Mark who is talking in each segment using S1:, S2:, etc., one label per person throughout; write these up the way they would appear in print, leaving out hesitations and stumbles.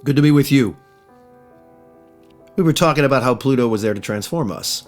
S1: Good to be with you. We were talking about how Pluto was there to transform us.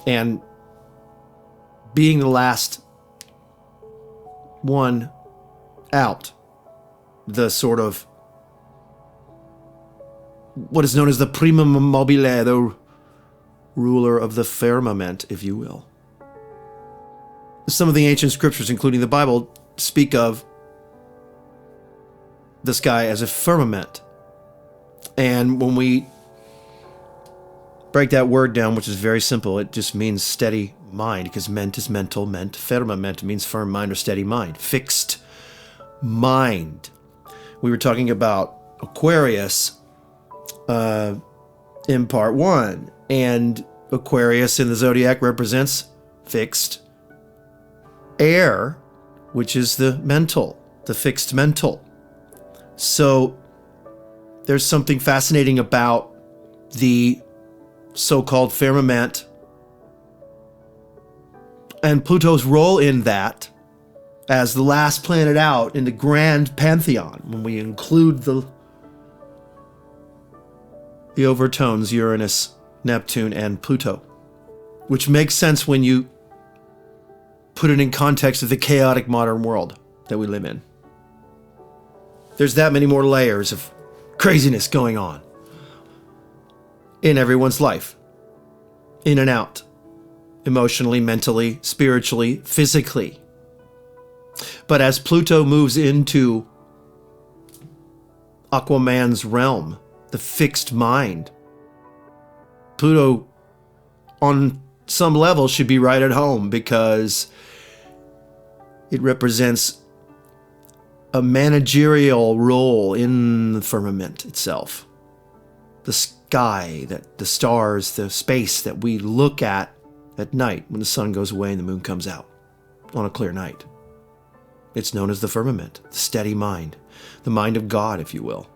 S1: And being the last one out, the sort of what is known as the primum mobile, the ruler of the firmament, if you will. Some of the ancient scriptures, including the Bible, speak of the sky as a firmament. And when we break that word down, which is very simple, it just means steady mind, because ment is mental, firmament means firm mind or steady mind, fixed mind. We were talking about Aquarius in part 1, and Aquarius in the zodiac represents fixed air, which is the mental, the fixed mental. So there's something fascinating about the so-called firmament and Pluto's role in that as the last planet out in the grand pantheon, when we include the overtones Uranus, Neptune, and Pluto, which makes sense when you put it in context of the chaotic modern world that we live in. There's that many more layers of craziness going on in everyone's life, in and out, emotionally, mentally, spiritually, physically. But as Pluto moves into Aquaman's realm, the fixed mind, Pluto on some level should be right at home, because it represents a managerial role in the firmament itself. The sky, the stars, the space that we look at night when the sun goes away and the moon comes out on a clear night. It's known as the firmament, the steady mind, the mind of God, if you will.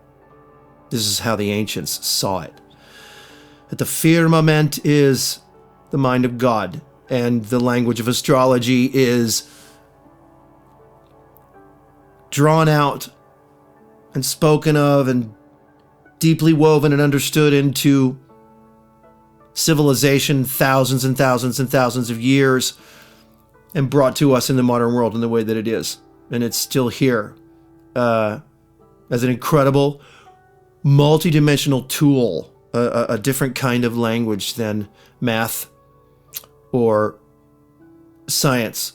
S1: This is how the ancients saw it. That the firmament is the mind of God, and the language of astrology is drawn out and spoken of and deeply woven and understood into civilization thousands and thousands and thousands of years, and brought to us in the modern world in the way that it is. And it's still here as an incredible multi-dimensional tool, a different kind of language than math or science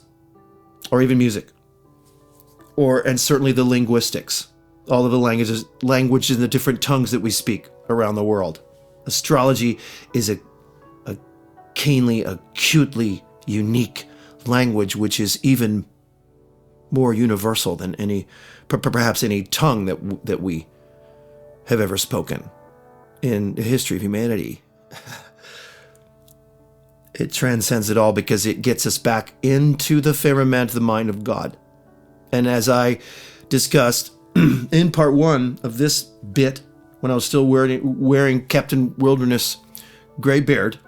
S1: or even music, and certainly the linguistics, all of the languages and the different tongues that we speak around the world. Astrology is a keenly, acutely unique language, which is even more universal than perhaps any tongue that we have ever spoken in the history of humanity. It transcends it all because it gets us back into the firmament, the mind of God. And as I discussed in part 1 of this bit, when I was still wearing Captain Wilderness Graybeard,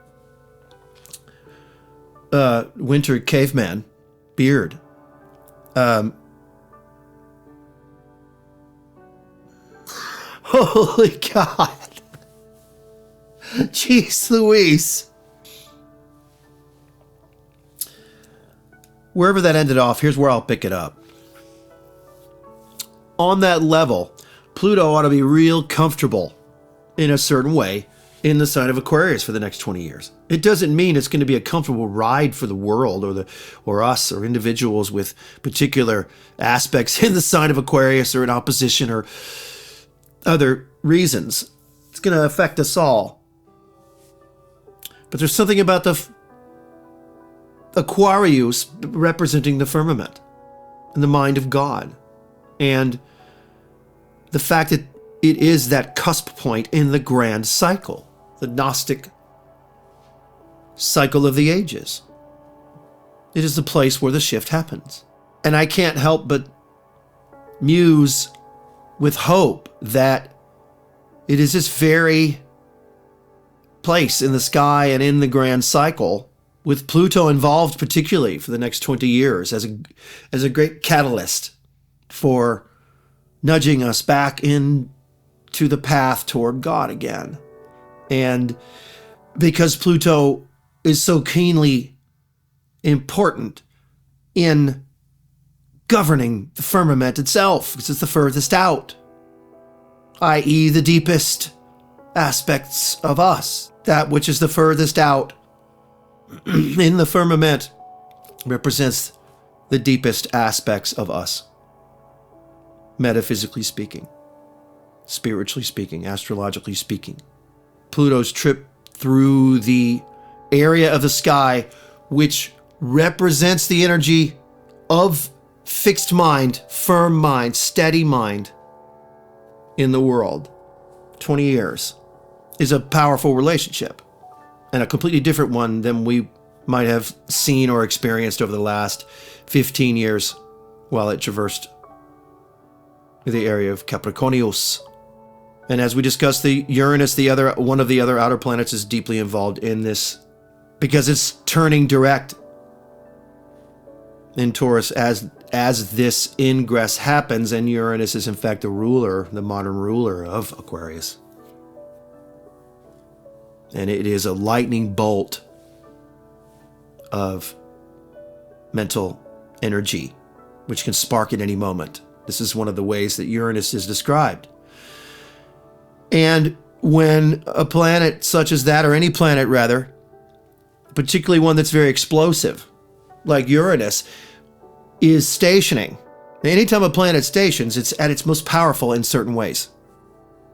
S1: winter caveman beard, holy God. Jeez Louise. Wherever that ended off, here's where I'll pick it up. On that level, Pluto ought to be real comfortable in a certain way in the sign of Aquarius for the next 20 years. It doesn't mean it's going to be a comfortable ride for the world or us or individuals with particular aspects in the sign of Aquarius or in opposition or other reasons. It's going to affect us all. But there's something about the Aquarius representing the firmament and the mind of God, and the fact that it is that cusp point in the grand cycle, the Gnostic cycle of the ages. It is the place where the shift happens. And I can't help but muse with hope that it is this very place in the sky and in the grand cycle, with Pluto involved particularly for the next 20 years as a great catalyst for nudging us back into to the path toward God again. And because Pluto is so keenly important in governing the firmament itself, because it's the furthest out, i.e. the deepest aspects of us, that which is the furthest out in the firmament represents the deepest aspects of us, metaphysically speaking, spiritually speaking, astrologically speaking. Pluto's trip through the area of the sky which represents the energy of fixed mind, firm mind, steady mind in the world, 20 years, is a powerful relationship, and a completely different one than we might have seen or experienced over the last 15 years while it traversed the area of Capricornius. And as we discussed, the Uranus, one of the other outer planets, is deeply involved in this because it's turning direct in Taurus as this ingress happens, and Uranus is in fact the modern ruler of Aquarius. And it is a lightning bolt of mental energy, which can spark at any moment. This is one of the ways that Uranus is described. And when a planet such as that, or any planet rather, particularly one that's very explosive, like Uranus, is stationing. Anytime a planet stations, it's at its most powerful in certain ways,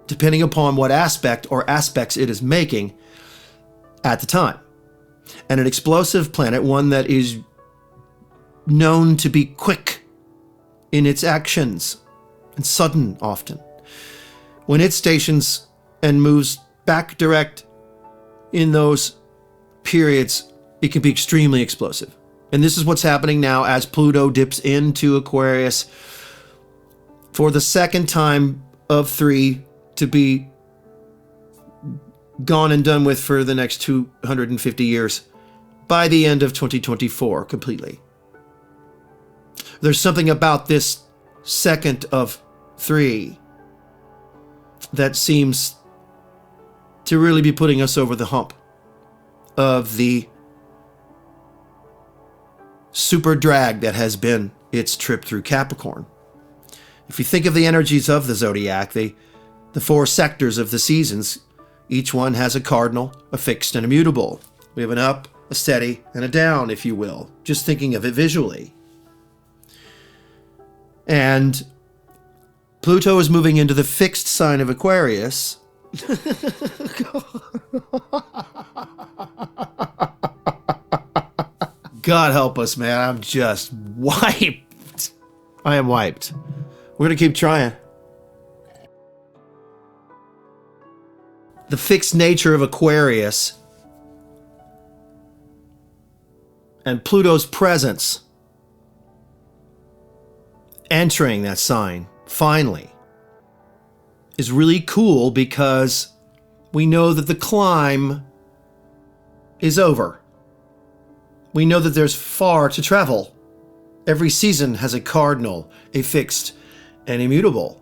S1: depending upon what aspect or aspects it is making at the time. And an explosive planet, one that is known to be quick in its actions and sudden often, when it stations and moves back direct in those periods, it can be extremely explosive. And this is what's happening now as Pluto dips into Aquarius for the second time of 3 to be gone and done with for the next 250 years by the end of 2024 completely. There's something about this second of 3 that seems to really be putting us over the hump of the super drag that has been its trip through Capricorn. If you think of the energies of the zodiac, the 4 sectors of the seasons, each one has a cardinal, a fixed, and a mutable. We have an up, a steady, and a down, if you will, just thinking of it visually. And Pluto is moving into the fixed sign of Aquarius. God help us, man. I'm just wiped. I am wiped. We're going to keep trying. The fixed nature of Aquarius and Pluto's presence entering that sign, finally, is really cool because we know that the climb is over. We know that there's far to travel. Every season has a cardinal, a fixed, and immutable.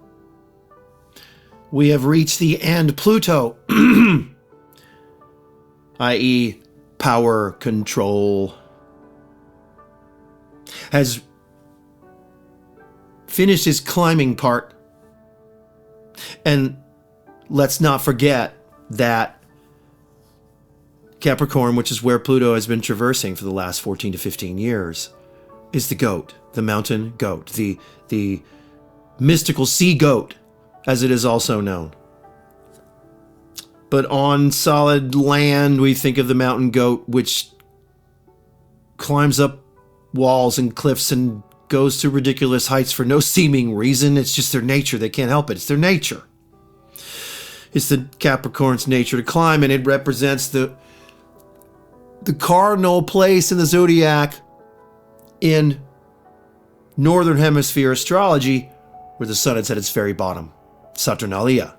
S1: We have reached the end. Pluto, i.e. power, control, has finished his climbing part. And let's not forget that Capricorn, which is where Pluto has been traversing for the last 14 to 15 years, is the goat, the mountain goat, the mystical sea goat, as it is also known. But on solid land, we think of the mountain goat, which climbs up walls and cliffs and goes to ridiculous heights for no seeming reason. It's just their nature. They can't help it. It's their nature. It's the Capricorn's nature to climb, and it represents the cardinal place in the zodiac in Northern Hemisphere astrology, where the sun is at its very bottom, Saturnalia,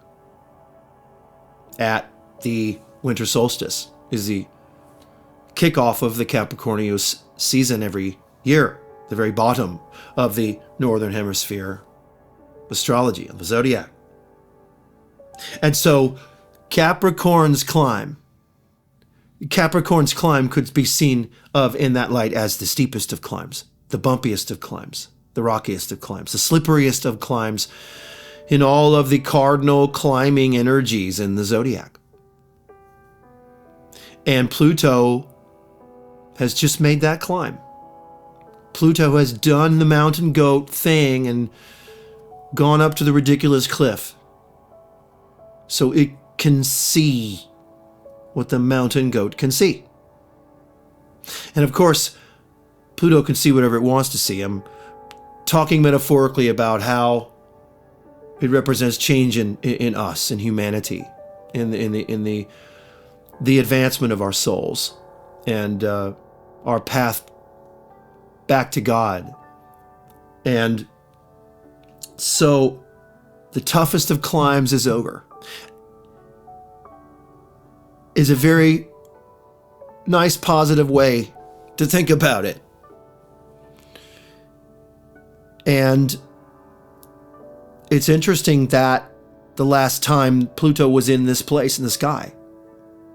S1: at the winter solstice, is the kickoff of the Capricornius season every year, the very bottom of the Northern Hemisphere astrology, of the zodiac. And so Capricorn's climb could be seen of in that light as the steepest of climbs, the bumpiest of climbs, the rockiest of climbs, the slipperiest of climbs in all of the cardinal climbing energies in the zodiac. And Pluto has just made that climb. Pluto has done the mountain goat thing and gone up to the ridiculous cliff so it can see what the mountain goat can see. And of course, Pluto can see whatever it wants to see. I'm talking metaphorically about how it represents change in us, in humanity, in the advancement of our souls and our path back to God. And so the toughest of climbs is over. Is a very nice, positive way to think about it. And it's interesting that the last time Pluto was in this place in the sky,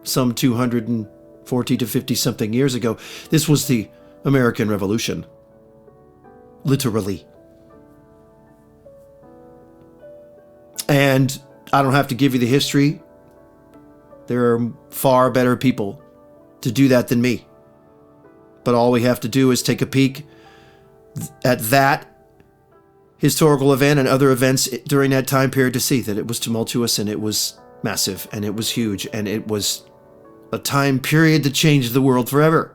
S1: some 240 to 50 something years ago, this was the American Revolution. Literally. And I don't have to give you the history. There are far better people to do that than me. But all we have to do is take a peek at that historical event and other events during that time period to see that it was tumultuous and it was massive and it was huge and it was a time period that changed the world forever.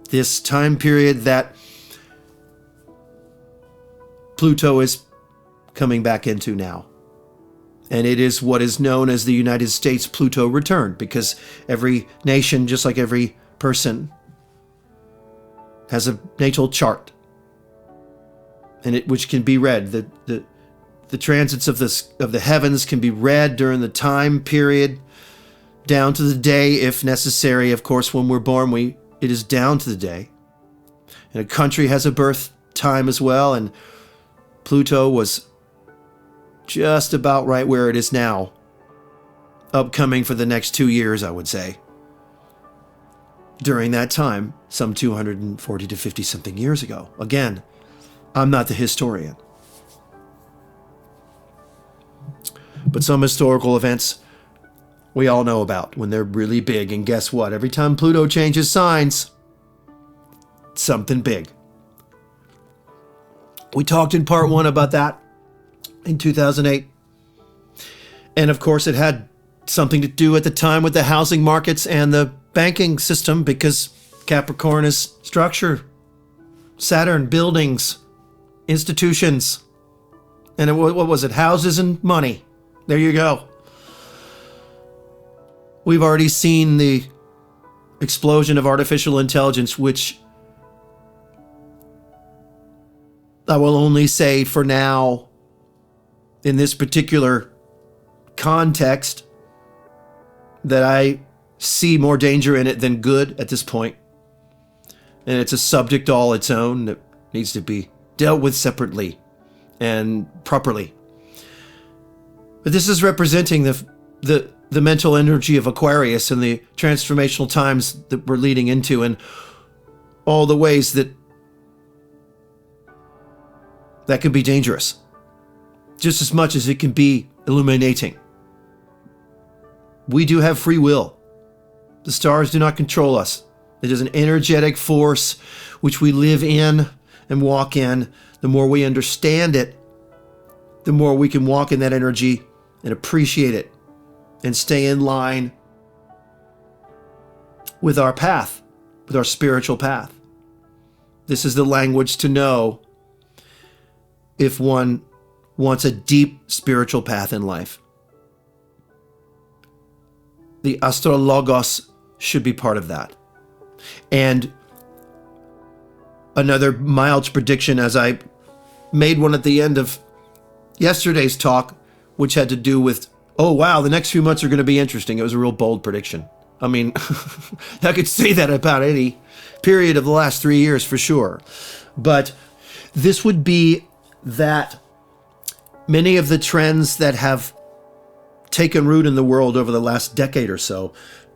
S1: This time period that Pluto is coming back into now. And it is what is known as the United States Pluto return, because every nation, just like every person, has a natal chart, and which can be read. The transits of the heavens can be read during the time period, down to the day, if necessary. Of course, when we're born, it is down to the day. And a country has a birth time as well, and Pluto was just about right where it is now, upcoming for the next 2 years, I would say. During that time, some 240 to 50 something years ago. Again, I'm not the historian. But some historical events we all know about when they're really big. And guess what? Every time Pluto changes signs, something big. We talked in part 1 about that in 2008. And of course, it had something to do at the time with the housing markets and the banking system, because Capricorn is structure, Saturn, buildings, institutions, and what was it? Houses and money. There you go. We've already seen the explosion of artificial intelligence, which I will only say for now, in this particular context, that I see more danger in it than good at this point. And it's a subject all its own that needs to be dealt with separately and properly. But this is representing the mental energy of Aquarius and the transformational times that we're leading into, and all the ways that can be dangerous, just as much as it can be illuminating. We do have free will. The stars do not control us. It is an energetic force which we live in and walk in. The more we understand it, the more we can walk in that energy and appreciate it and stay in line with our path, with our spiritual path. This is the language to know if one wants a deep spiritual path in life. The astrologos should be part of that. And another mild prediction, as I made one at the end of yesterday's talk, which had to do with, oh wow, the next few months are going to be interesting. It was a real bold prediction. I mean, I could say that about any period of the last 3 years for sure. But this would be that Many of the trends that have taken root in the world over the last decade or so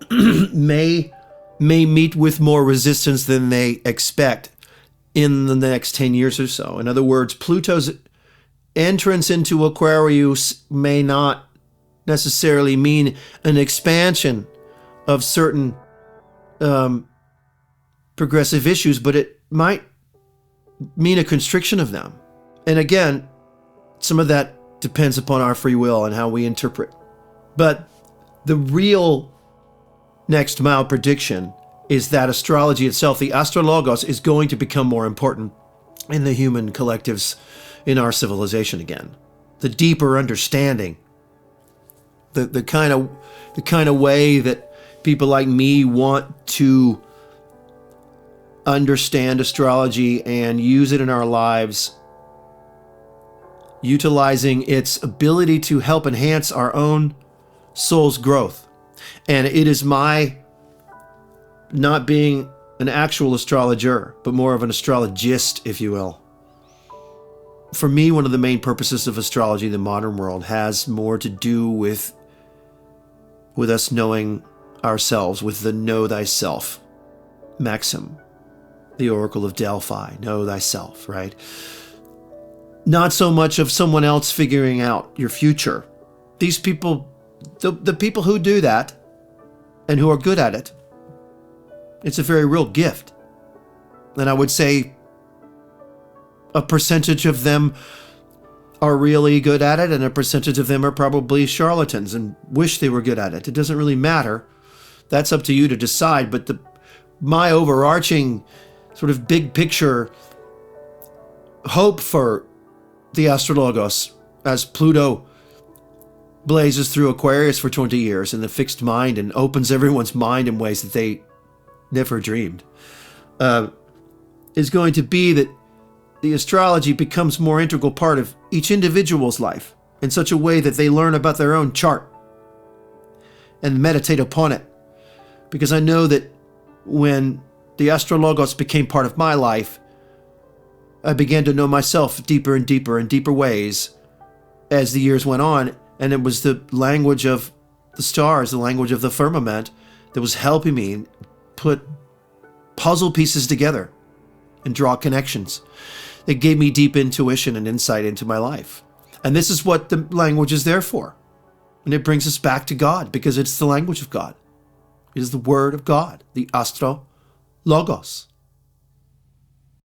S1: may meet with more resistance than they expect in the next 10 years or so. In other words, Pluto's entrance into Aquarius may not necessarily mean an expansion of certain progressive issues, but it might mean a constriction of them. And again, some of that depends upon our free will and how we interpret. But the real next mile prediction is that astrology itself, the astrologos, is going to become more important in the human collectives in our civilization again. The deeper understanding, the kind of way that people like me want to understand astrology and use it in our lives, utilizing its ability to help enhance our own soul's growth. And it is my, not being an actual astrologer, but more of an astrologist, if you will. For me, one of the main purposes of astrology in the modern world has more to do with us knowing ourselves, with the know thyself maxim, the Oracle of Delphi, know thyself, right? Not so much of someone else figuring out your future. These people, the people who do that and who are good at it, it's a very real gift. And I would say a percentage of them are really good at it, and a percentage of them are probably charlatans and wish they were good at it. It doesn't really matter. That's up to you to decide. But my overarching sort of big picture hope for the astrologos, as Pluto blazes through Aquarius for 20 years in the fixed mind and opens everyone's mind in ways that they never dreamed, is going to be that the astrology becomes more integral part of each individual's life in such a way that they learn about their own chart and meditate upon it. Because I know that when the astrologos became part of my life, I began to know myself deeper and deeper and deeper ways as the years went on. And it was the language of the stars, the language of the firmament, that was helping me put puzzle pieces together and draw connections. It gave me deep intuition and insight into my life. And this is what the language is there for. And it brings us back to God, because it's the language of God. It is the word of God, the astrologos.